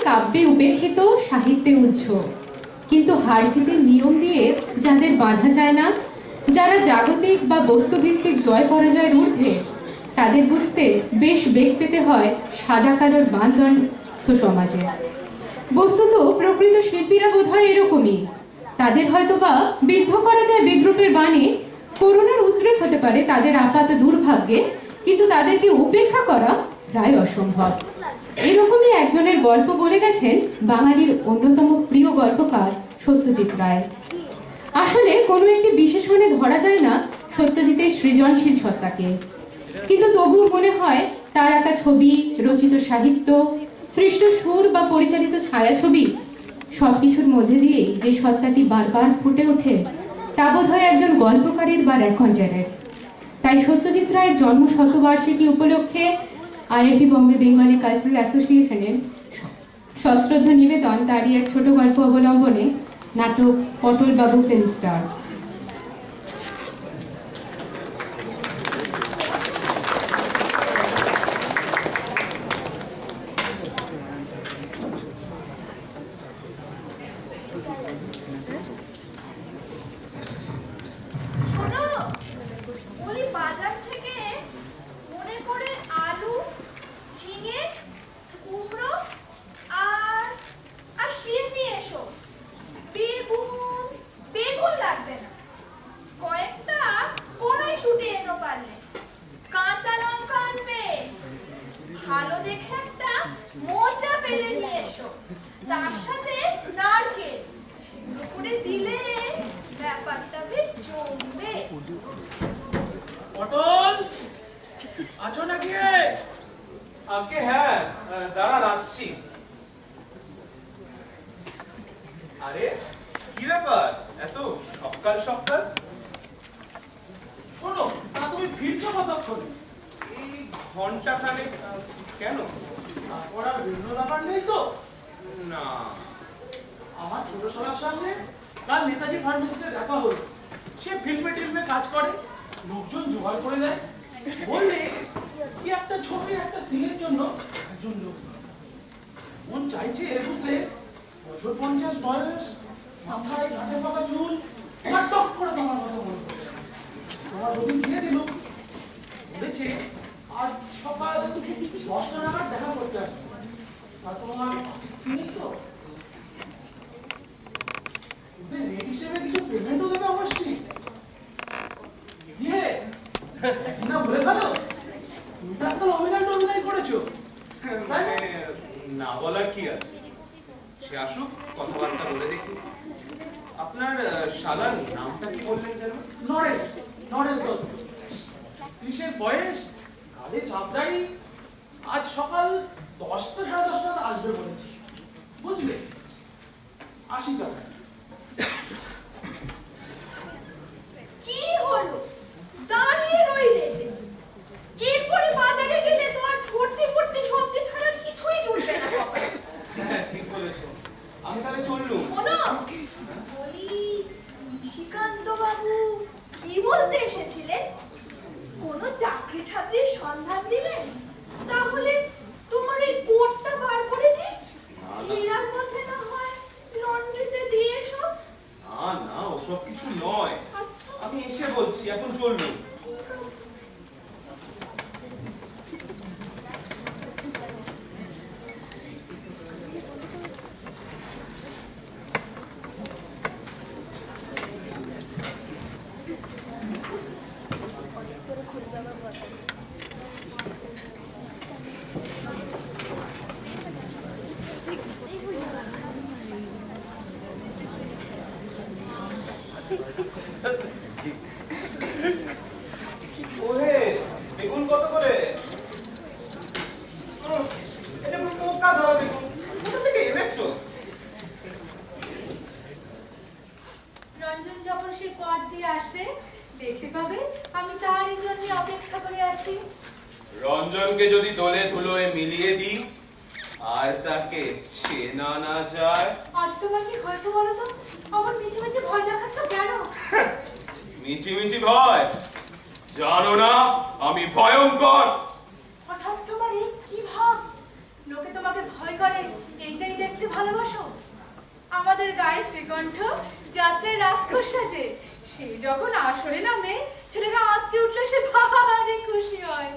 কাব্যে উপেক্ষিত, সাহিত্যে উচ্চ, কিন্তু হার জিতের নিয়ম দিয়ে যাদের বাঁধা যায় না, যারা জাগতিক বা বস্তুভিত্তিক জয় পরাজয়ের ঊর্ধ্বে, তাদের বুঝতে বেশ বেগ পেতে হয় সাদা কালোর বানদণ্ড সমাজে। বস্তুত প্রকৃত শিল্পীরা বোধ হয় এরকমই। তাদের হয়তো বা বিদ্ধ করা যায় বিদ্রুপের বাণী, করুণার উদ্রেক হতে পারে তাদের আপাত দুর্ভাগ্যে, কিন্তু তাদেরকে উপেক্ষা করা প্রায় অসম্ভব। এরকমই একজনের গল্প বলে গেছেন বাঙালির অন্যতম প্রিয় গল্পকার সত্যজিৎ রায়। আসলে কোনো একটি বিশেষণে ধরা যায় না সত্যজিতের সৃজনশীল সত্তাকে, কিন্তু তবুও মনে হয় তার আঁকা ছবি, রচিত সাহিত্য, সৃষ্ট সুর বা পরিচালিত ছায়াছবি সবকিছুর মধ্যে দিয়েই যে সত্তাটি বারবার ফুটে ওঠে, তা বোধ হয় একজন গল্পকারীর বা রেকর্ডারের। তাই সত্যজিৎ রায়ের জন্ম শতবার্ষিকী উপলক্ষে আইআইটি বম্বে বেঙ্গলি কালচারাল অ্যাসোসিয়েশনের সশ্রদ্ধ নিবেদন তারই এক ছোট গল্প অবলম্বনে নাটক পটল বাবু ফিল্ম স্টার। ভালো দেখে একটা মোচা পেলে নিয়ে এসো, তার সাথে নারকেল করে দিলে ব্যাপারটা বেশ জমবে। পটল আছো নাকি? আগে হ্যাঁ, দাঁড়ান আসছি। আরে কি ব্যাপার এত সকাল সকাল? শোনো, তা তুমি ফিরছো কতক্ষণে? এই ঘন্টা খানেক। কেন? তারপর আর ভিন্ন ব্যাপার নেই তো? না, আমার ছোট সোনার সঙ্গে কাল নেতাজি ফার্মেসিতে দেখা হলো। সে ফিল্মে টিল্মে কাজ করে, লোকজন জোগাড় করে দেয়। বললে কি একটা ছবি, একটা সিনের জন্য একজন লোক মন চাইছে, বুঝলে, বছর 50 বয়স, মাথায় কাঁচা পাকা চুল, টক করে তোমার কথা মনে পড়ছে। তোমার রবি দিয়ে দিল, বলেছে আজ সকাল 10টা নাগাদ দেখা করতে আসবে। তা তোমার নেই তো? রেট হিসেবে কিছু পেমেন্টও দেবে অবশ্যই। ইয়ে না বলে ফেলো, তুমি তো একটা অভিনয় করেছো। মানে না বলার কি আছে? সে আসুক, কথাবার্তা বলে দেখি। আপনার শালার নামটা কি বললেন যেন? নরেশ, নরেশ দত্ত। 30 বয়স, কালে চাপদাড়ি। আজ সকাল 10টা সাড়ে 10টা আসবে বলেছি, বুঝলে। 80 টাকা। কি হলো, দাঁড়িয়ে রইলে যে? এরপরে বাজারে গেলে তো আর ছড়তে পড়তে সবজি ছাড়া কিছুই জুটবে না। হ্যাঁ ঠিক বলেছো, আমি তাহলে চললুম। শোনো, বলি নিশিকান্ত বাবু কি বলতে এসেছিলেন? কোনো চাকরি ছাত্রীর সন্ধান দিলেন? তাহলে তোমার এই কোটটা বার করে দিই, ফেরার পথে না হয় লন্ড্রিতে দিয়ে এসো। না না, ওসব কিছু নয়। আচ্ছা, আমি এসে বলছি, এখন চললুম। ঠিক আছে। ওহে, বেগুন কত করে? এটা পুরো পোকা ধরা বেগুন, কোথা থেকে এনেছো? রঞ্জন যখন সে পথ দিয়ে আসবে দেখতে পাবে আমি তারই জন্য অপেক্ষা করে আছি। রঞ্জনকে যদি দোলে ধুলোয় মিলিয়ে দিই আর তাকে চেনা না যায়। আজ তোমার কি হয়েছে বলো তো? আমার মিছে মিছে ভয় দেখাচ্ছ কেন? মিছিমিছি ভয়? জানো না আমি ভয়ঙ্কর? হঠাৎ তোমার এই কি ভাব? লোকে তোমাকে ভয় করে এইটাই দেখতে ভালোবাসো? আমাদের গায়ে শ্রীকণ্ঠ যাত্রায় রাক্ষস সাজে, সে যখন আসরে নামে ছেলেরা আঁতকে উঠলে সে ভারী খুশি হয়।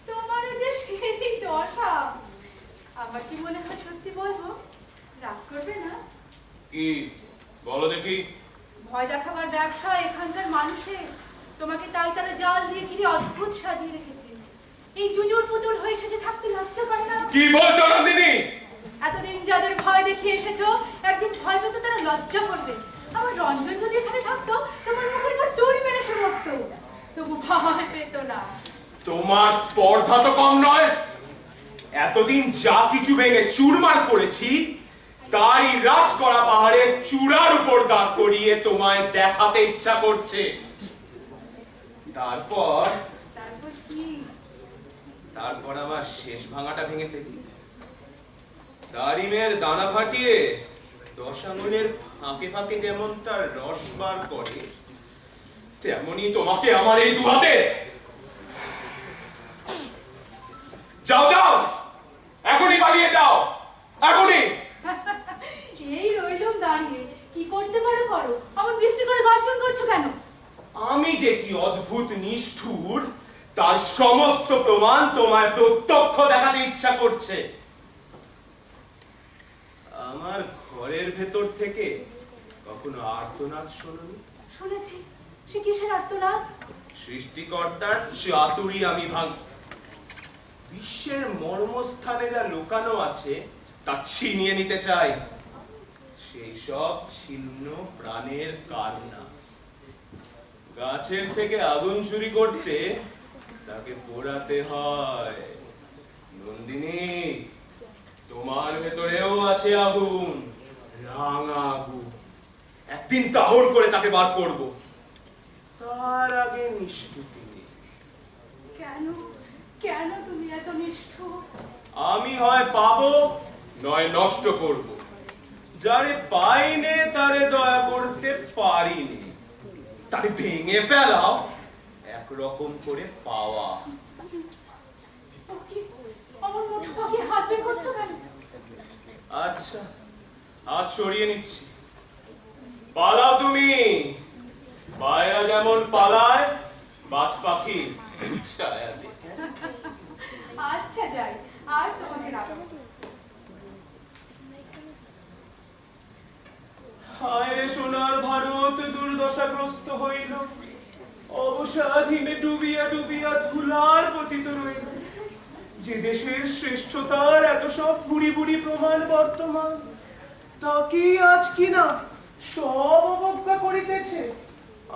তোমারও যে সেই দশা। আমার কি মনে হয় সত্যি বলবো? রাগ করবে না? কি বলো দেখি? ভয় দেখাবার ব্যবসা এখানকার মানুষের। তোমাকে তাই তারা জাল দিয়ে ঘিরে অদ্ভুত সাজিয়ে রেখেছে। এই জুজুর পুতুল হয়ে সেজে থাকতে লজ্জা করে না? কি বলছো নন্দিনী? এতদিন যাদের ভয় দেখিয়ে এসেছো, একদিন ভয় পেতে তারা লজ্জা করবে। আমার রঞ্জন যদি এখানে থাকতো, তোমার মুখের উপর দড়ি মেরে সে রক্ত, তবু ভয় পেত না। তোমার স্পর্ধা তো কম নয়। এতদিন যা কিছু ভেঙে চুরমার করেছি, তারই রাস করা পাহাড়ের চূড়ার উপর দাঁড় করিয়ে তোমায় দেখাতে ইচ্ছা করছে। তারপর তারপর কি? তারপর আবার শেষ ভাঙাটা ভেঙে ফেলি। দারিমের দানা ফাটিয়ে দশাঙ্গনের ফাঁকে ফাঁকে যেমন তার রস বার করে, তেমনি তোমাকে আমার এই দুহাতে। যাও যাও, এখনই পালিয়ে যাও, এখনই। এই রইলাম দাঁড়িয়ে, কি করতে পারো করো, আমার বিশ্রী করে গর্জন করছো কেন? আমি যে কি অদ্ভুত নিষ্ঠুর, তার সমস্ত প্রমাণ তোমায় প্রত্যক্ষ দেখাতে ইচ্ছা করছে। আমার ঘরের ভেতর থেকে কখনো আর্তনাদ শোনোনি? শুনেছি। সে কিসের আর্তনাদ? সৃষ্টিকর্তার চাতুরি আমি ভাঙ। বিশ্বের মর্মস্থানে যা লুকানো আছে তা ছিনিয়ে নিতে চাই। সেই সব ছিন্ন প্রাণের কান্না। গাছের থেকে আগুন চুরি করতে তাকে পোড়াতে হয়। নন্দিনী, তোমার ভেতরেও আছে আগুন, রাঙা আগুন। একদিন দাহন করে তাকে বার করব। তার আগে নিষ্ঠুর। কেন কেন তুমি এত নিষ্ঠুর? আমি হয় পাবো, নয় নষ্ট করব। যারে পাইনে তারে দয়া করতে পারিনি, তারে ভেঙে ফেলাও একরকম করে পাওয়া। আমার মুঠো পাখি হাত বের করছো কেন? আচ্ছা, হাত সরিয়ে নিচ্ছি। পালাও তুমি। পায়রা যেমন পালায় বাজ পাখি ছায়া দেখে। আচ্ছা যাই, আর তোমাকে রাখবো। হায় রে সোনার ভারত দুর্দশাগ্রস্ত হইল, অবসাধীনে ডুবিয়া ডুবিয়া ধুলার পতিত রইল। যে দেশের শ্রেষ্ঠতার এত সব বুড়ি বুড়ি প্রমাণ বর্তমান, তা কি আজ কিনা সব অবজ্ঞা করিতেছে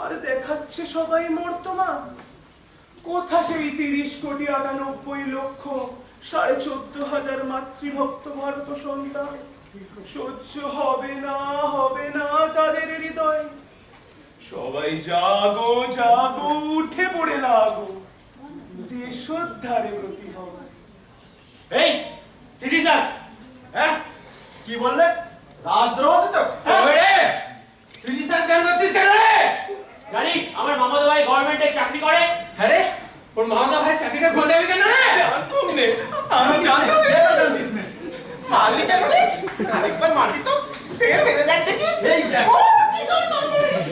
আর দেখাচ্ছে সবাই মর্তমান। কোথা সেই ৩০,৯৮,০০,০০০ ১৪,৫০০ মাতৃভক্ত ভারত সন্তান? সহ্য হবে না তাদের হৃদয়। সবাই জাগো জাগো, উঠে পড়ে লাগো, দেশোদ্ধারে ব্রতী হবে। এই সিরিয়াস, হ্যাঁ কি বললে? রাজদ্রোহ আছে তো? সিরিয়াস কেন করছিস কেন রে? জানিস আমার মামাতো ভাই গভর্নমেন্টে চাকরি করে? হ্যাঁ রে, ওর মামাতো ভাই চাকরিটা ঘোচাবি কেন রে? জানতুম নে, আমি জানতাম রে, জানতিস না। মারলি কেন রে? আরেকবার মারবি তো? ফের মেরে দেখ দেখি। এই দেখ। ও কি করছিস?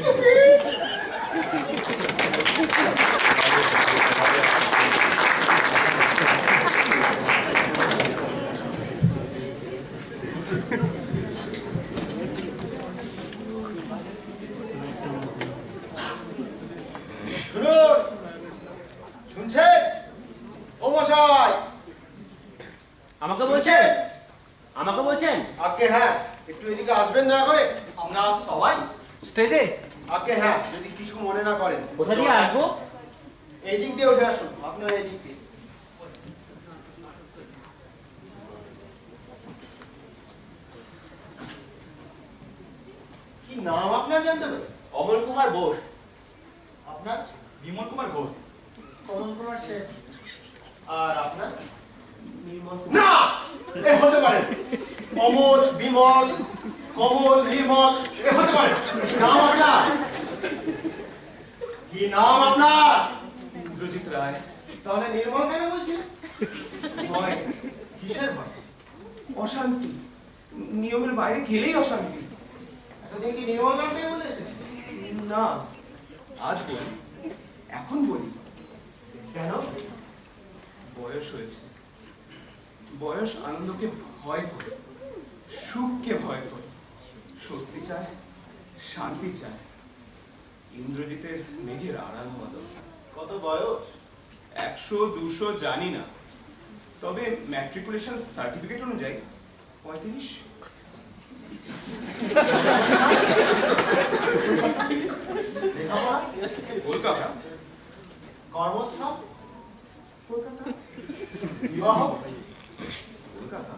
শুনুন, শুনছেন? ও মশাই, আমাকে বলছেন? আমাকে বলছেন? আগে হ্যাঁ, একটু এদিকে আসবেন দয়া করে। আমরা সবাই স্টেজে। আগে হ্যাঁ, যদি কিছু মনে না করেন। কোথা দিয়ে আসবো? এই দিক দিয়ে উঠে আসুন, আপনার এই দিক দিয়ে। কি নাম আপনার জানতে পারি? অমল কুমার বোস। আপনার? বিমল কুমার ঘোষ। কমল কুমার শেঠ। আর আপনার? নির্মল কুমার। না, এ হতে পারে। অমল, বিমল, কমল, নির্মল, এ হতে পারে। নাম আপনার? কি নাম আপনার? ইন্দ্রজিৎ রায়। তাহলে নির্মল কেন বলছেন? ভয়, কিসের ভয়? অশান্তি, নিয়মের বাইরে গেলেই অশান্তি। এতদিন কি নির্মল নামটাই বলে এসেছি? না, আজ বলি, এখন বলি। কেন? বয়স হয়েছে। বয়স আনন্দকে ভয় করে, সুখকে ভয় করে, স্বস্তি চায়, শান্তি চায়। ইন্দ্রজিতের মেঘের আড়াল হওয়া দরকার। কত বয়স? 100-200 জানি না, তবে ম্যাট্রিকুলেশন সার্টিফিকেট অনুযায়ী 35। লেখাপড়া? কলকাতা। কর্মস্থল? কলকাতা। বিবাহ? কলকাতা।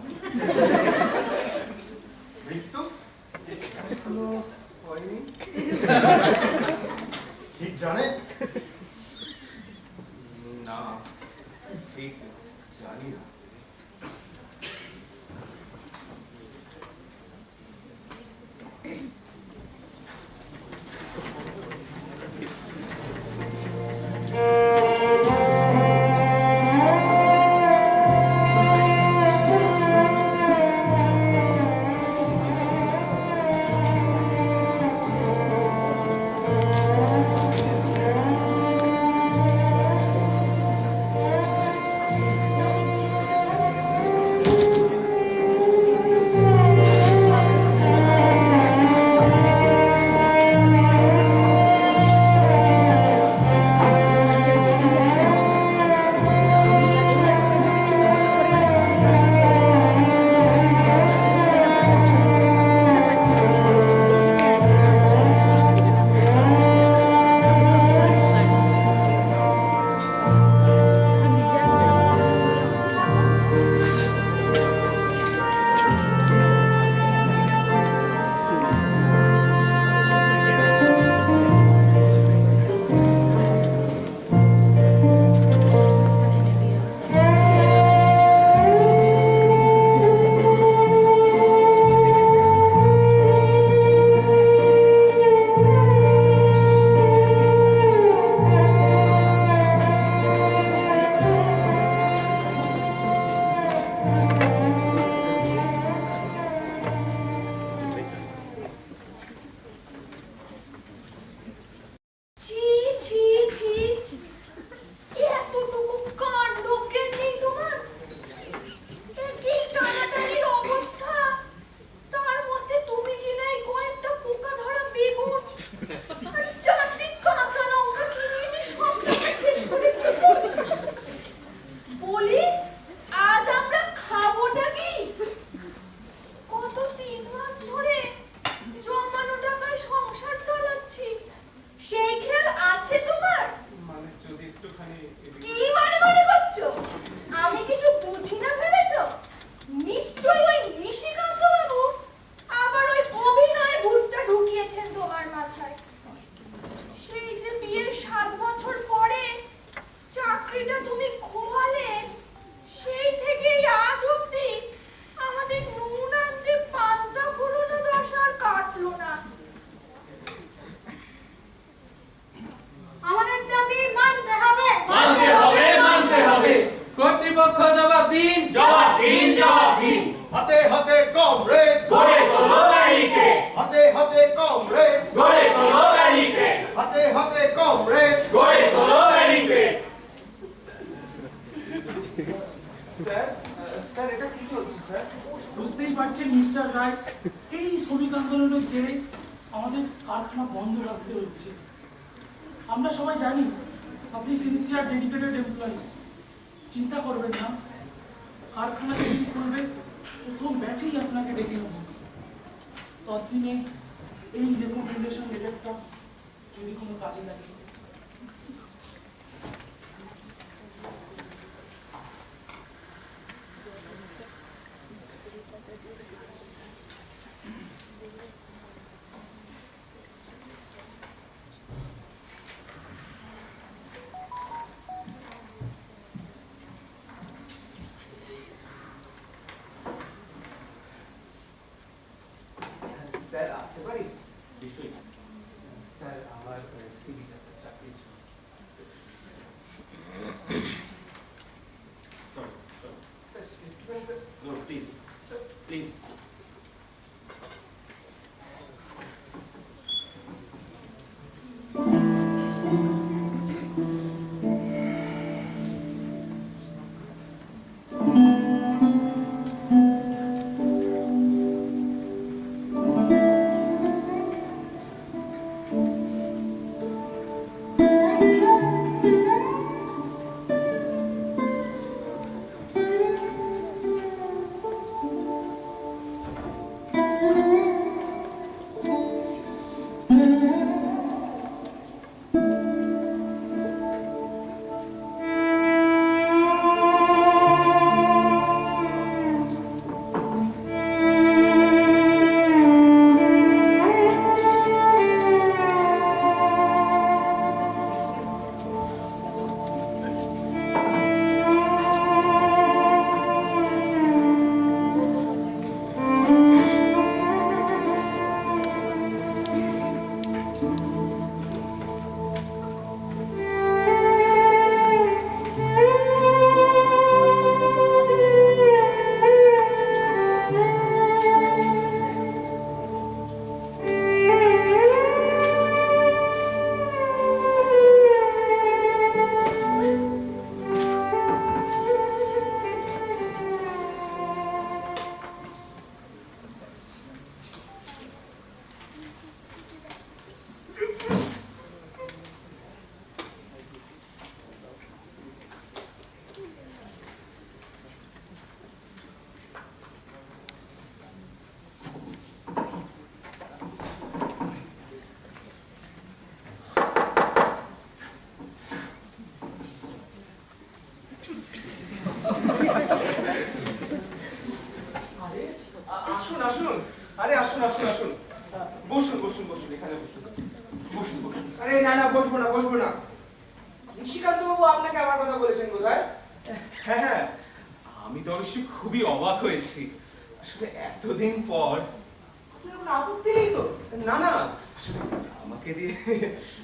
মৃত্যু? এখনো হয়নি। ঠিক জানেন? না, ঠিক জানি না। ছি ছি ছি, এতটুকু কাণ্ড জ্ঞান নেই তোমার? একই টানাটানির অবস্থা, তার মধ্যে তুমি কিনা এই কয়েকটা পোকা ধরা বেগুন আর 4টি কাঁচা লঙ্কা কিনে এনে সব টাকা শেষ করে ফেললে। বলি, আজ আমরা খাবোটা কি? গত 3 মাস ধরে জমানো টাকায় সংসার চালাচ্ছি, সেই খেয়াল আছে তোমার? মানে যদি একটুখানি কি মানে মনে করছো? আমি কিছু বুঝি না ভেবেছো? নিশ্চয়ই ওই নিশিকান্ত বাবু আবার ওই অভিনয়ের ভূতটা ঢুকিয়েছেন তোমার মাথায়। সেই যে বিয়ের 7 বছর পরে চাকরিটা তুমি খোয়ালে, সেই থেকেই আজ অব্দি আমাদের নুন আনতে পান্তা পুরোনো দশা আর কাটলো না। আমাদের দাবি মানতে হবে। মানতে হবে, মানতে হবে। কর্তৃপক্ষ জবাব দিন, জবাব দিন, জবাব দিন। হাতে হাতে কমরেড, গড়ে তোলো ব্যারিকেড, হাতে হাতে কমরেড, গড়ে তোলো ব্যারিকেড, হাতে হাতে কমরেড। গড়ে তোলো ব্যারিকেড। স্যার, এটা কি চলছে স্যার? বুঝতেই পারছেন মিস্টার রায়, এই শ্রমিক আন্দোলনের জেরে আমাদের কারখানা বন্ধ রাখতে হচ্ছে। আমরা সবাই জানি আপনি সিনসিয়ার ডেডিকেটেড এমপ্লয়ি। চিন্তা করবেন না, কারখানা যেদিন খুলবে প্রথম ব্যাচেই আপনাকে ডেকে নেব। ততদিনে এই রেকমেন্ডেশন লেটারটা যদি কোনো কাজে লাগে। স্যার, আসতে পারি? নিশ্চয়ই। স্যার, আমার সিভিটা স্যার চাকরির জন্য। Sorry, sorry. স্যার, একটুখানি sir. No, please, sir, please. আসুন আসুন, আরে আসুন আসুন আসুন, বসুন বসুন বসুন, এখানে বসুন বসুন বসুন। আরে না না, বসবো না বসবো না। নিশিকান্ত বাবু আপনাকে আমার কথা বলেছেন বোধহয়। হ্যাঁ হ্যাঁ, আমি তো অবশ্যই খুবই অবাক হয়েছি, আসলে এতদিন পর। আপনার কোনো আপত্তি নেই তো? না না, আসলে আমাকে দিয়ে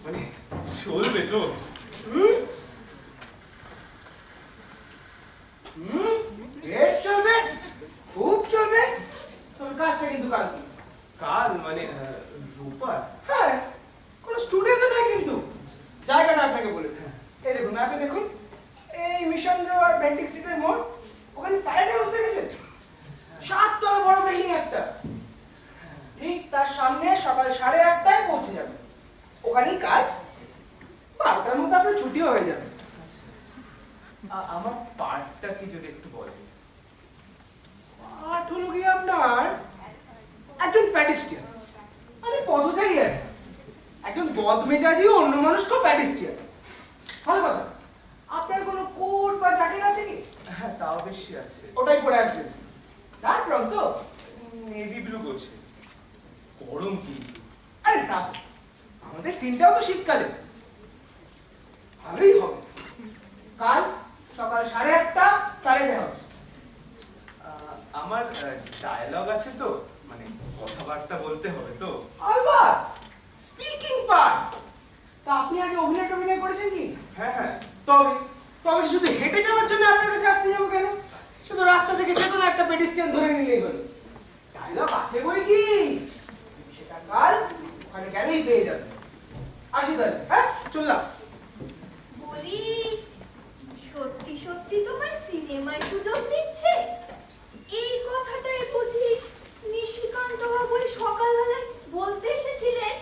মানে চলবে তো? হুম হুম, বেশ চলবে, খুব চলবে। তবে কাজটা কিন্তু কাল কি? কাল মানে রূপার? হ্যাঁ, কোনো স্টুডিওতে নয় কিন্তু, জায়গাটা আপনাকে বলে দিই। এই দেখুন, ম্যাপে দেখুন, এই মিশন রো আর বেন্টিক স্ট্রিটের মোড়, ওখানে ফ্যারাডে হাউস দেখেছেন? 7 তলা বড় বিল্ডিং একটা। ঠিক তার সামনে সকাল 8:30টায় পৌঁছে যাবে। ওখানেই কাজ, 12টার মধ্যে আপনার ছুটিও হয়ে যাবে। আমার পার্টটা কি যদি একটু বলেন? পাঠ হলো গিয়ে আপনার একজন প্যাডিস্ট্রিয়ান, মানে পথচারী আর কি। একজন বদমেজাজি অন্য মানুষকেও প্যাডিস্ট্রিয়ান। ভালো কথা। আপনার কোনো কোট বা জ্যাকেট আছে কি? হ্যাঁ, তাও বেশি আছে। ওটাই পরে আসবেন। ডার্ক রং তো? নেভি ব্লু বলছে। গরম কি? আরে তা তো। আমাদের সিনটাও তো শীতকালে। ভালোই হবে। কাল সকাল 8:30 ফ্যারাডে হাউস। আমার ডায়লগ আছে তো, মানে কথাবার্তা বলতে হবে তো। আলবাত, স্পিকিং পার্ট। তা আপনি আগে অভিনয় করেছেন কি? হ্যাঁ হ্যাঁ। তবে তবে কি শুধু হেঁটে যাওয়ার জন্য আপনার কাছে আসতে যাবো কেন? শুধু রাস্তা থেকে যে কোনো একটা পেডিস্ট্রিয়ান ধরে নিলেই হলো। ডায়লগ আছে বই কি, সেটা কাল ওখানে গেলেই পেয়ে যাবে। আসি তাহলে, হ্যাঁ চললাম। বলি, সত্যি সত্যি তোমার সিনেমায় সুযোগ দিচ্ছে? এই কথাটাই বুঝি নিশিকান্ত বাবু সকালবেলায় বলতে এসেছিলেন।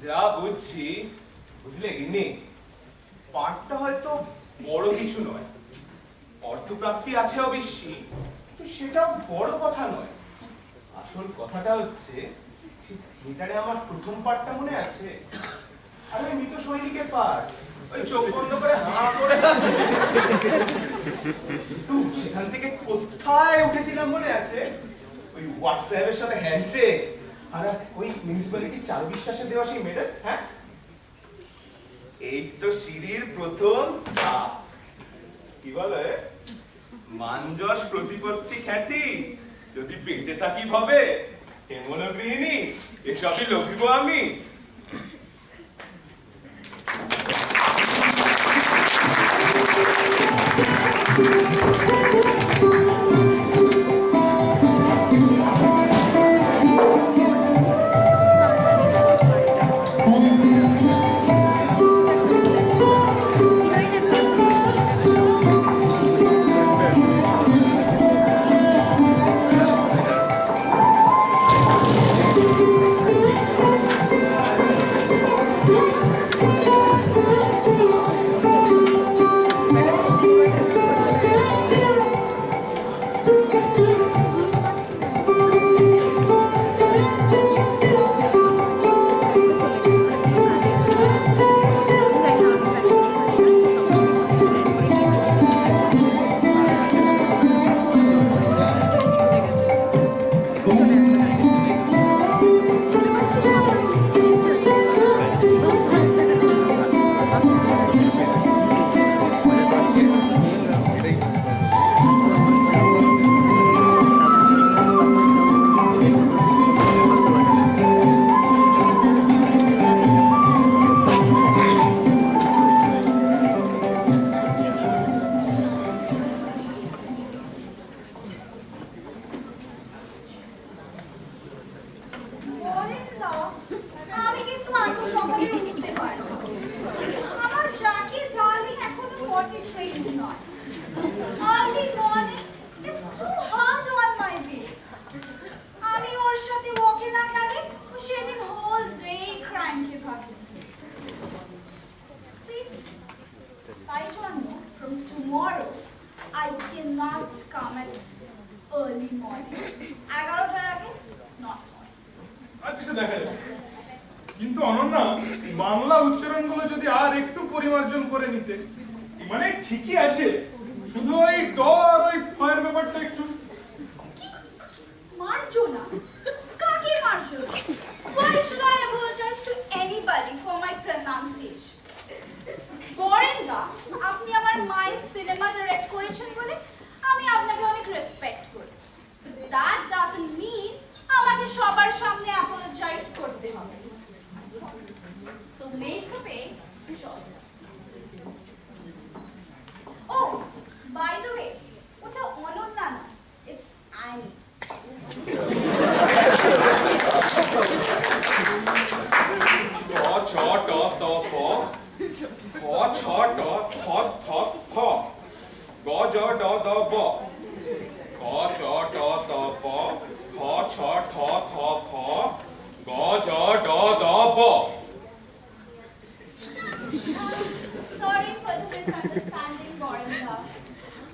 যা বুঝছি, বুঝলে গিন্নি, পার্টটা হয়তো বড় কিছু নয়, অর্থপ্রাপ্তি আছে অবশ্যই, কিন্তু সেটা বড় কথা নয়। আসল কথাটা হচ্ছে, সেই থিয়েটারে আমার প্রথম পার্টটা মনে আছে? আর ওই মৃত সৈনিকের পার্ট, ওই চোখ বন্ধ করে হাঁ করে, কিন্তু সেখান থেকে কোথায় উঠেছিলাম মনে আছে? ওই হোয়াটসঅ্যাপের সাথে হ্যান্ডশেক, আর ওই মিউনিসিপ্যালিটি চারু বিশ্বাসে দেওয়া সেই মেডেল। হ্যাঁ, এই তো সিঁড়ির প্রথম ধাপ। কি বলে, মান যশ প্রতিপত্তি খ্যাতি যদি বেঁচে থাকি ভাবে, হেমন গৃহিণী এসবই লভিব আমি। বলেন না, আমি কিন্তু এত সকালে উঠতে পারি না। আমার জাকির ডার্লিং এখনো পটি ট্রেন্ড নয়। Early morning is too hard on my way. আমি ওর সাথে ওয়াকে না গেলে ও সেদিন হোল ডে ক্র্যাঙ্কি থাকে। See, I don't know, from tomorrow I cannot come at early morning. 11টার আগে not possible. আচ্ছা সে দেখা যাবে, কিন্তু অনন্যা বাংলা উচ্চারণগুলো যদি আর একটু পরিমার্জন করে নিতে, মানে ঠিকই আছে, শুধু ওই ড আর ওই ফয়ের ব্যাপারটা একটু। মার মার্জনা? কাকে মার্জনা? Why should I apologize to anybody for my pronunciation? বরেন্দা, আপনি আমার মায়ের সিনেমা ডাইরেক্ট করেছেন বলে আমি আপনাকে অনেক রেসপেক্ট করি। That doesn't mean আমাকে সবার সামনে অ্যাপোলোজাইজ করতে হবে। So make a pay, চল। Oh, by the way, ওটা অনন্যা না, it's Annie. ক ছ ট ত প খ ছ ট থ থ ফ গ জ ড দ ব ক চ ট ত প খ ছ ঠ থ ফ গ জ ড দ ব। Sorry for the misunderstanding, বরেন্দা।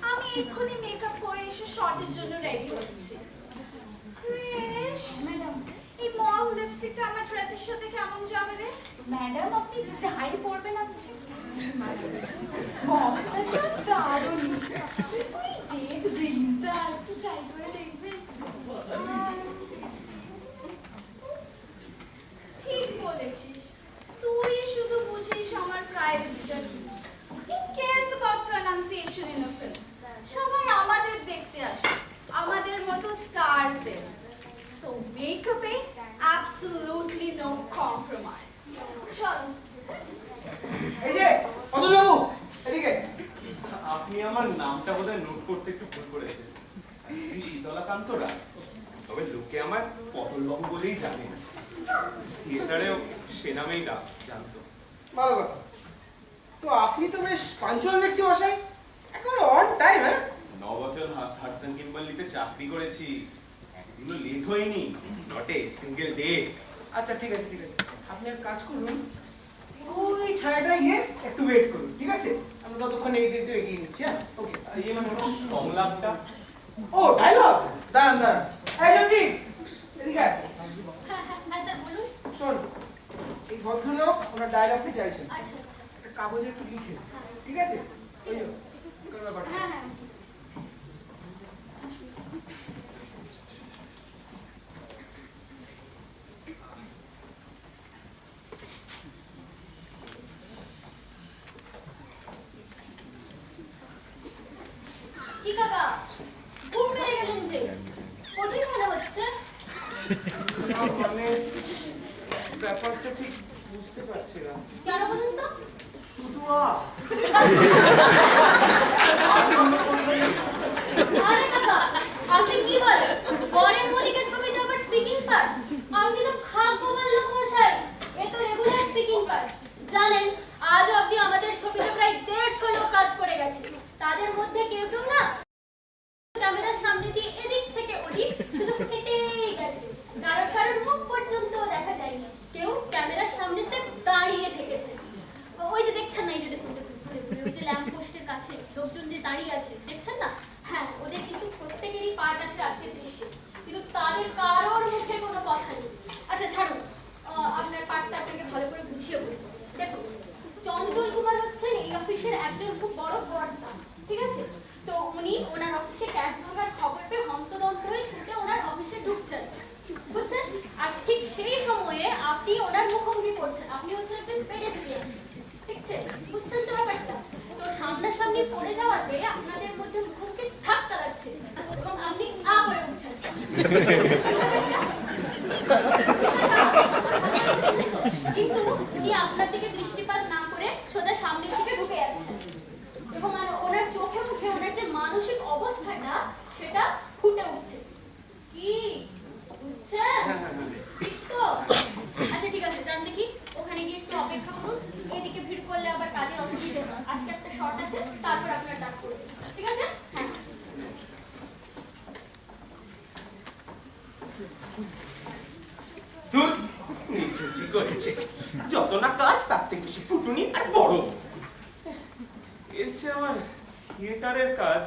আমি এক্ষুনি মেকআপ করে এসে শটের জন্য রেডি হচ্ছি। ক্রিশ, ম্যাডাম, এই মল লিপস্টিকটা আমার ড্রেসের সাথে কেমন যাবে রে? ম্যাডাম, আপনি যাই পরবেন আপনি দারুণ। ওই জেড গ্রিনটা একটু ট্রাই করে দেখবেন। ঠিক বলেছিস, তুই শুধু বুঝিস আমার প্রায়োরিটিটা কি। He cares about pronunciation in a film. সবাই আমাদের দেখতে আসে, আমাদের মতো স্টারদের। So makeup-এ absolutely no compromise. চলো। এই যে অতুলবাবু, এদিকে। আপনি আমার নামটা বোধহয় নোট করতে একটু ভুল করেছেন। শ্রী শীতলাকান্ত রায়, তবে লোকে আমার পটলবাবু বলেই জানে। থিয়েটারেও সে নামেই জানতো। ভালো কথা। তো আপনি তো বেশ পাঞ্চুয়াল দেখছি মশাই, এখন অন টাইম। হ্যাঁ, 9 বছর হাডসন কিম্বার্লিতে চাকরি করেছি, একদিনও লেট হয়নি, নট এ সিঙ্গেল ডে। আচ্ছা ঠিক আছে ঠিক আছে, আপনি এক কাজ করুন, ওই ছায়াটা গিয়ে একটু ওয়েট করুন, ঠিক আছে? আমরা ততক্ষণ একটু এগিয়ে নিচ্ছি। হ্যাঁ, ওকে। ইয়ে মানে সংলাপটা। ও ডায়লগ, দাঁড়ান দাঁড়ান। এই জ্যোতি, এদিকে আয়। হ্যাঁ স্যার, বলুন। শোন, এই ভদ্রলোক ওনার ডায়লগটি চাইছেন, আচ্ছা আচ্ছা। একটা কাগজে একটু লিখে, ঠিক আছে? ওই যে, কোনো ব্যাপার না। হ্যাঁ হ্যাঁ। কি কাকা, খুব মেরে গেলেন যে, কঠিন মনে হচ্ছে। মানে ব্যাপারটা ঠিক বুঝতে পারছি না। কেন বলুন তো? শুধু আরে কাকা, আপনি কি বলেন? বরের মলিকে ছবিতে আবার স্পিকিং পার্ট? আপনি তো ভাগ্যবান লোক মশাই, এ তো রেগুলার স্পিকিং পার্ট। জানেন, আজ অবধি আমাদের ছবিতে প্রায় 150 লোক কাজ করে গেছে। তাদের মধ্যে কেউ কেউ না ক্যামেরার সামনে দিয়ে এদিক থেকে ওদিক শুধু হেঁটেই গেছে, কারোর মুখ পর্যন্ত দেখা যায়নি। কেউ ক্যামেরার সামনে স্রেফ দাঁড়িয়ে থেকেছে। ওই যে দেখছেন না, এই যে দেখুন দেখুন, ওই যে ল্যাম্প পোস্টের কাছে লোকজন যে দাঁড়িয়ে আছে, দেখছেন না? হ্যাঁ, ওদের কিন্তু প্রত্যেকেরই পার্ট আছে আজকের দৃশ্যে, কিন্তু তাদের কারোর মুখে কোনো কথা নেই। আচ্ছা ছাড়ুন, আপনার পার্টটা আপনাকে ভালো করে বুঝিয়ে বলবো। দেখুন, চঞ্চল কুমার হচ্ছেন এই অফিসের একজন খুব বড় কর্তা, ঠিক আছে? তো উনি ওনার অফিসে ক্যাশ ভাঙার খবর পেয়ে হন্তদন্ত হয়ে ছুটে ওনার অফিসে ঢুকছেন, বুঝছেন? আর ঠিক সেই সময়ে আপনি ওনার মুখোমুখি করছেন, আপনি হচ্ছেন একজন পেডেস্ট্রিয়ান, ঠিক আছে? বুঝছেন তো ব্যাপারটা? তো সামনাসামনি পড়ে যাওয়াতে আপনাদের মধ্যে মুখোমুখি ধাক্কা লাগছে এবং আপনি আ করে উঠছেন। কিন্তু উনি আপনার দিকে দৃষ্টিপাত না করে সোজা সামনের দিকে ঢুকে যাচ্ছেন এবং ওনার চোখে মুখে ওনার যে মানসিক অবস্থাটা সেটা ফুটে উঠছে। কি বুঝছেন? ঠিক তো? আচ্ছা ঠিক আছে, যান দেখি, ওখানে গিয়ে একটু অপেক্ষা করুন। এদিকে ভিড় করলে আবার কাজের অসুবিধা হয়। আজকে একটা শর্ট আছে, তারপর আপনার ডাক করবে, ঠিক আছে? হ্যাঁ। ধুর, নির্লজ্জি করেছে। যত না কাজ তার থেকে বেশি ফুটুনি আর বড়। এর চেয়ে আমার থিয়েটারের কাজ।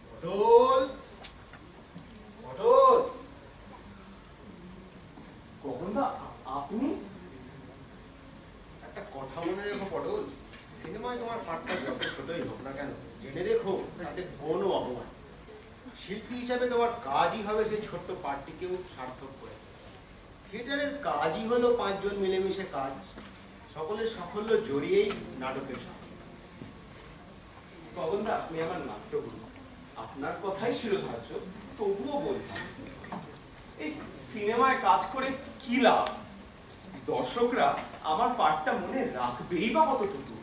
পটল, পটল। কখন দা আপনি? একটা কথা মনে রেখো পটল, সিনেমায় তোমার পার্টটা যত ছোটই হোক না কেন, জেনে রেখো তাতে কোনো অপমান। শিল্পী হিসাবে তোমার কাজই হবে সেই ছোট্ট পার্টটিকেও সার্থক করে। থিয়েটারের কাজই হলো 5 জন মিলেমিশে কাজ, সকলের সাফল্য জড়িয়েই নাটকের সাফল্য। গগনদা, আপনি আমার নাট্যগুরু, আপনার কথাই শিরোধার্য, তবুও বলছি, এই সিনেমায় কাজ করে কি লাভ? দর্শকরা আমার পাঠটা মনে রাখবেই বা কতটুকু?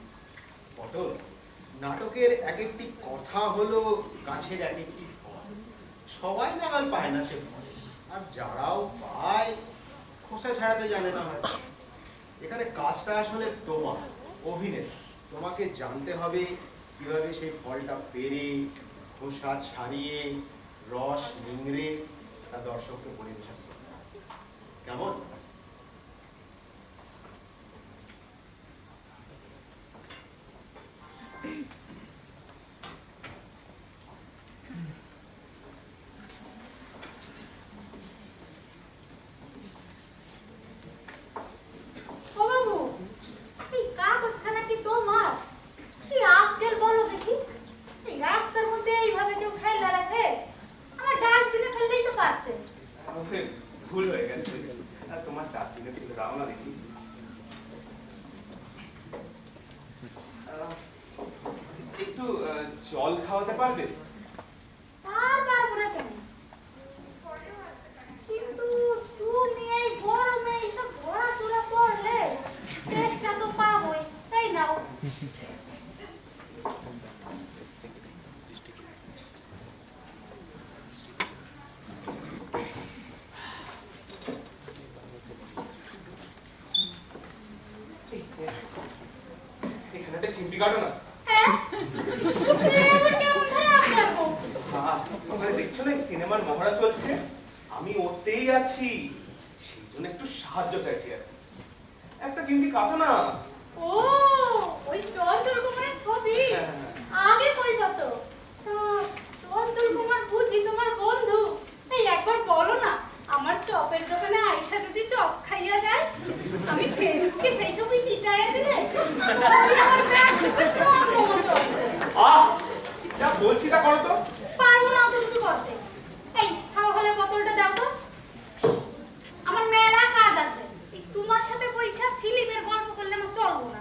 পটল, নাটকের এক একটি কথা হলো গাছের এক একটি ফল। সবাই নাগাল পায় না সে ফল, আর যারাও পায় খোসা ছাড়াতে জানে না হয়তো। এখানে কাজটা আসলে তোমার অভিনেতা, তোমাকে জানতে হবে কিভাবে সেই ফলটা পেরে খোসা ছাড়িয়ে রস নিংড়ে তা দর্শককে পরিবেশন করতে হবে। কেমন? ও বাবু, এই কাগজখানা কি তোমার? কি আক্কেল বলো দেখি। এই রাস্তার মধ্যে এইভাবে কেউ ফেলে রাখে? আমার ডাস্টবিনে ফেললেই তো পারতে। ভুল হয়ে গেছে, আর তোমার ডাস্টবিনে ফেলে দাও না দেখি। একটু জল খাওয়াতে পারবে? আর পারবো না কেন? কিন্তু তুমি এই গরমে এইসব ঘোরাচুরা করলে টেস্টটা তো পাবোই, তাই নাও। এখানে একটা চিমটি কাটো না। হ্যাঁ? এবার কেমন খারাপ লাগবো? ওখানে দেখছো না সিনেমার মহড়া চলছে, আমি ওতেই আছি, সেই জন্য একটু সাহায্য চাইছি। আর একটা চিমটি কাটো না। ও, ওই চঞ্চল কুমারের ছবি আগে কই কত? চঞ্চল কুমার বুঝি তোমার বন্ধু? এই একবার বলো না, আমার চপের দোকানে আয়শা যদি চপ খাইয়া যায়, আমি ফেসবুকে সেই ছবি চিটাইয়া দিলে তুমি আমার ফেসবুকে স্ট্রং চপ। যা বলছি তা করো তো। পারবো না তো কিছু করতে। এই খাওয়া হলে বোতলটা দাও তো, আমার মেলা কাজ আছে। এই তোমার সাথে বৈশা ফিল্মের গল্প করলে আমার চলবো না।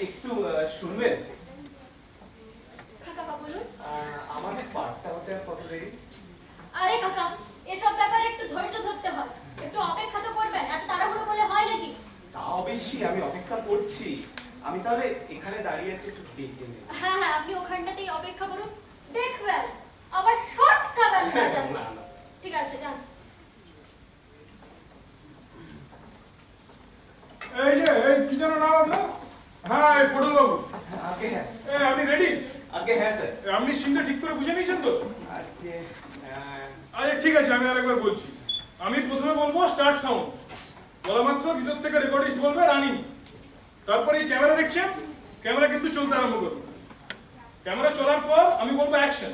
একটু শুনবেন? কাকা বলুন। আমাদের পাঁচটা হতে আর কত দেরি? আরে কাকা, এসব ব্যাপারে একটু ধৈর্য ধরতে হয়, একটু অপেক্ষা তো করবেন, এত তাড়াহুড়ো করলে হয় নাকি? তা অবশ্যই আমি অপেক্ষা করছি। আমি তাহলে এখানে দাঁড়িয়ে আছি, একটু দেখে নেব। হ্যাঁ হ্যাঁ, আপনি ওখানটাতেই অপেক্ষা করুন, দেখবেন আবার শর্ট খাবেন না যেন। না না, ঠিক আছে, যান। এই যে এই কি যেন নাম আপনার? হ্যাঁ, এই পটল বাবু। আগে হ্যাঁ, আপনি রেডি? আগে হ্যাঁ স্যার। আপনি সিনটা ঠিক করে বুঝে নিয়েছেন তো? আগে আচ্ছা ঠিক আছে, আমি আরেকবার বলছি। আমি প্রথমে বলবো স্টার্ট সাউন্ড, মাত্র ভিতর থেকে রেকর্ডিস্ট বলবে রানিং। তারপরে এই ক্যামেরা দেখছেন, ক্যামেরা কিন্তু চলতে আরম্ভ করবে। ক্যামেরা চলার পর আমি বলবো অ্যাকশন,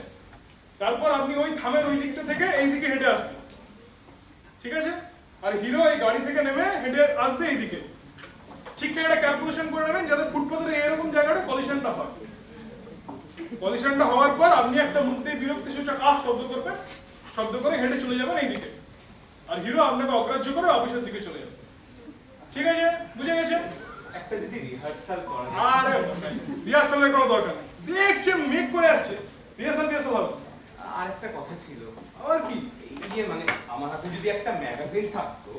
তারপর আপনি ওই থামের ওই দিকটা থেকে এই দিকে হেঁটে আসবেন, ঠিক আছে? আর হিরো এই গাড়ি থেকে নেমে হেঁটে আসবে এই দিকে। ঠিকঠাক একটা ক্যালকুলেশন করে নেবেন যাতে ফুটপাথের এরকম জায়গাটা কলিশনটা হয়। কলিশনটা হওয়ার পর আপনি একটা মুহূর্তে বিরক্তি সূচক আহ শব্দ করবেন, শব্দ করে হেঁটে চলে যাবেন এই দিকে। আর হিরো আপনাকে অগ্রাহ্য করে অফিসের দিকে চলে যাবে। ঠিক আছে, বুঝে গেছে? একটা যদি রিহার্সাল করা যায়। আরে রিহার্সালের কোনো দরকার নেই, দেখছে মেক করে আসছে, রিহার্সাল হবে। আর একটা কথা ছিল, আবার কি? এই মানে আমার হাতে যদি একটা ম্যাগাজিন থাকতো,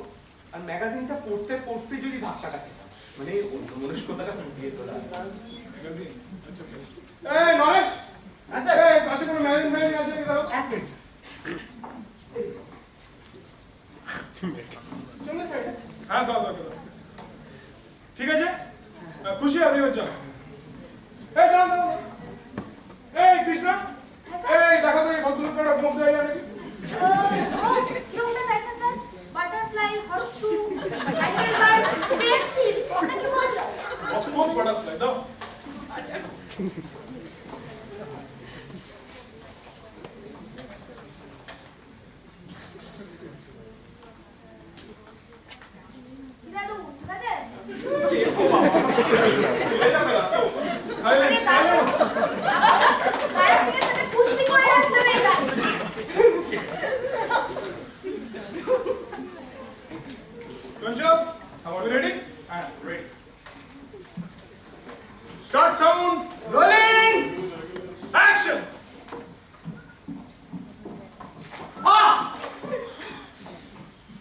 আর ম্যাগাজিনটা পড়তে পড়তে যদি ধাক্কাটা খেতাম, মানে অন্যমনস্কতাটা ফুটিয়ে তোলা। ম্যাগাজিন, আচ্ছা বেশ। এই নরেশ, আচ্ছা এই পাশে কোনো ম্যাগাজিন আছে কি দাও? এক মিনিট। চলো স্যার। হ্যাঁ দাও। ঠিক আছে, খুশি আপনি ওর জন্য। এই দাঁড়ান। এই কৃষ্ণা, এই দেখো তো এই ভদ্রলোকটা ঘুম দেয় নাকি? কিরকমটা চাইছেন স্যার? বাটারফ্লাই, হর্সু, টাইগার, পেন্সিল, আপনাকে বললো? অফকোর্স বাটারফ্লাই দাও। দাদু, দাদা, আরে দাদু, কারাতের সাথে কুস্তি করে আসলাম এই গাড়ি। Kunshal, are you ready? I'm ready. Start sound. Rolling. Action.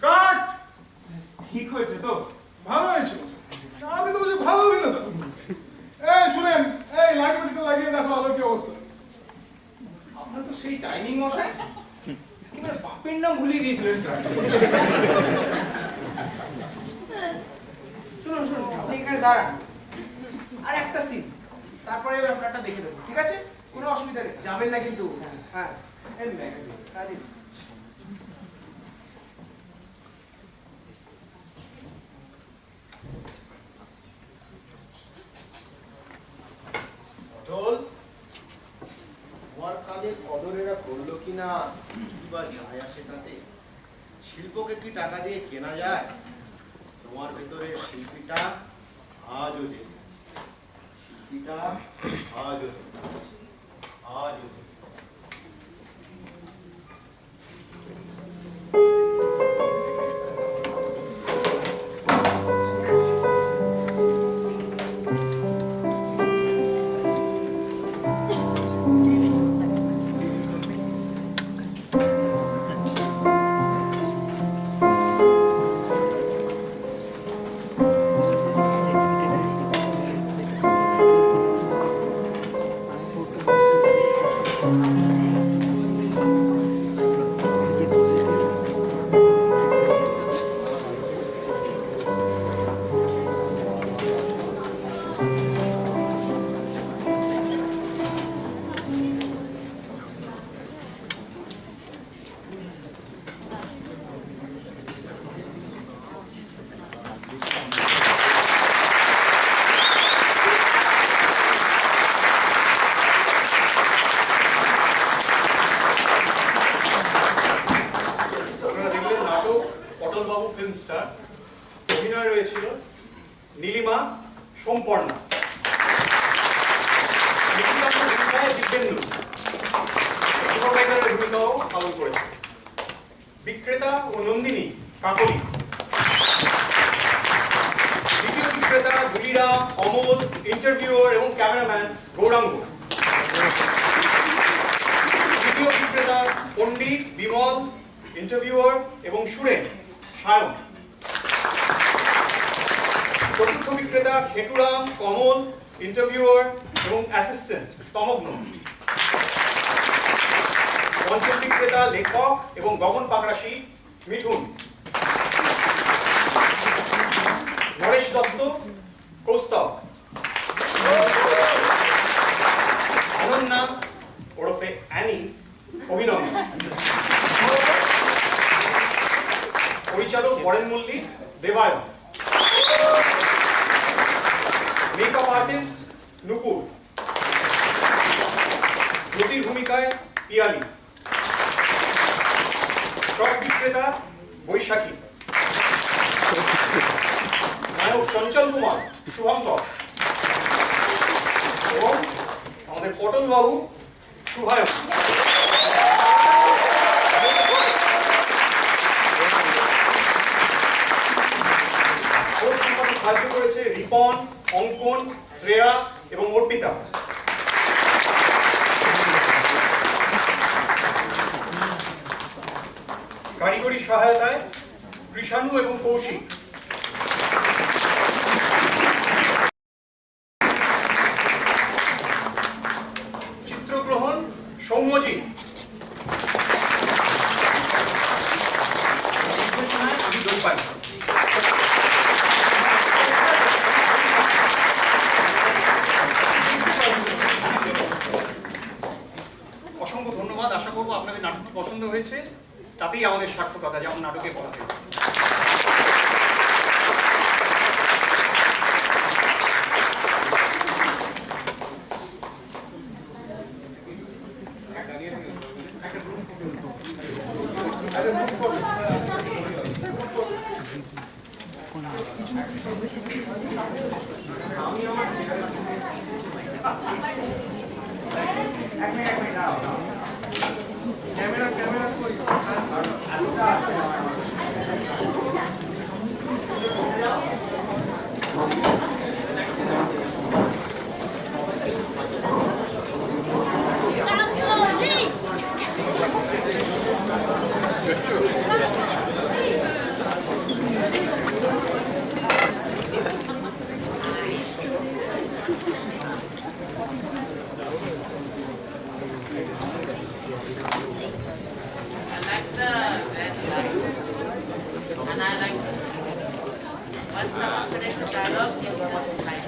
Cut. ঠিক হয়েছে তো? ভালো হয়েছে। আমি তো বলছি ভালো অভিনেতা। এই শুনেন, এই লাইট বাতিটা লাগিয়ে দেখো আলোর কি অবস্থা। আপনার তো সেই ডাইনিং মশাই একেবারে বাপের নাম ভুলিয়ে দিয়েছিলেন। শুনুন, আপনি এখানে দাঁড়ান, আর একটা সিন, তারপরে ওই আপনারটা দেখে দেবো, ঠিক আছে? কোনো অসুবিধা নেই, যাবেন না কিন্তু। হ্যাঁ, এই ম্যাগাজিন কাজে। অটল, তোমার কাজের কদর এরা করলো কিনা কি বা যায় আসে তাতে? শিল্পকে কি টাকা দিয়ে কেনা যায়? তোমার ভেতরের শিল্পীটা আজও দেবে, শিল্পীটা আজও দেবে, আজও দেবে। নীলিমা, সম্পর্ণা, দিব্যেন্দু সুপারভাইজারের ভূমিকাও পালন করেছে। বিক্রেতা ও নন্দিনী, কাকলি। দ্বিতীয় বিক্রেতা গুলিরা, অমল, ইন্টারভিউয়ার এবং ক্যামেরাম্যান গৌরাঙ্গ। তৃতীয় বিক্রেতা পণ্ডিত, বিমল, ইন্টারভিউয়ার এবং সুরেন, সায়ন। চতুর্থ বিক্রেতা খেটুরাম, কমল, ইন্টারভিউয়ার এবং অ্যাসিস্ট্যান্ট তমগ্ন। পঞ্চম বিক্রেতা লেখক এবং গগন পাকরাশি, মিঠুন। নরেশ দত্ত, কৌস্তব। অনন্যা ওরফে অ্যানি, অভিনন্দন। পরিচালক বরেন মল্লিক, দেবায়ন। আর্টিস্ট নুপুর, জ্যোতির ভূমিকায় পিয়ালি, চক বিক্রেতা বৈশাখী, নায়ক চঞ্চল কুমার শুভঙ্কর এবং আমাদের পটল বাবু শুভায়ন। সাহায্য করেছে রিপন, অঙ্কন, শ্রেয়া এবং অর্পিতা। কারিগরি সহায়তায় কৃষাণু এবং কৌশিক। চিত্রগ্রহণ সৌম্যজিৎ। নির্দেশনায় আমি দোলপাই। অসংখ্য ধন্যবাদ। আশা করবো আপনাদের নাটকটি পছন্দ হয়েছে, তাতেই আমাদের সার্থকতা, যেমন নাটকে বলা হয়েছে। And I like once someone finishes the dialogue, it's like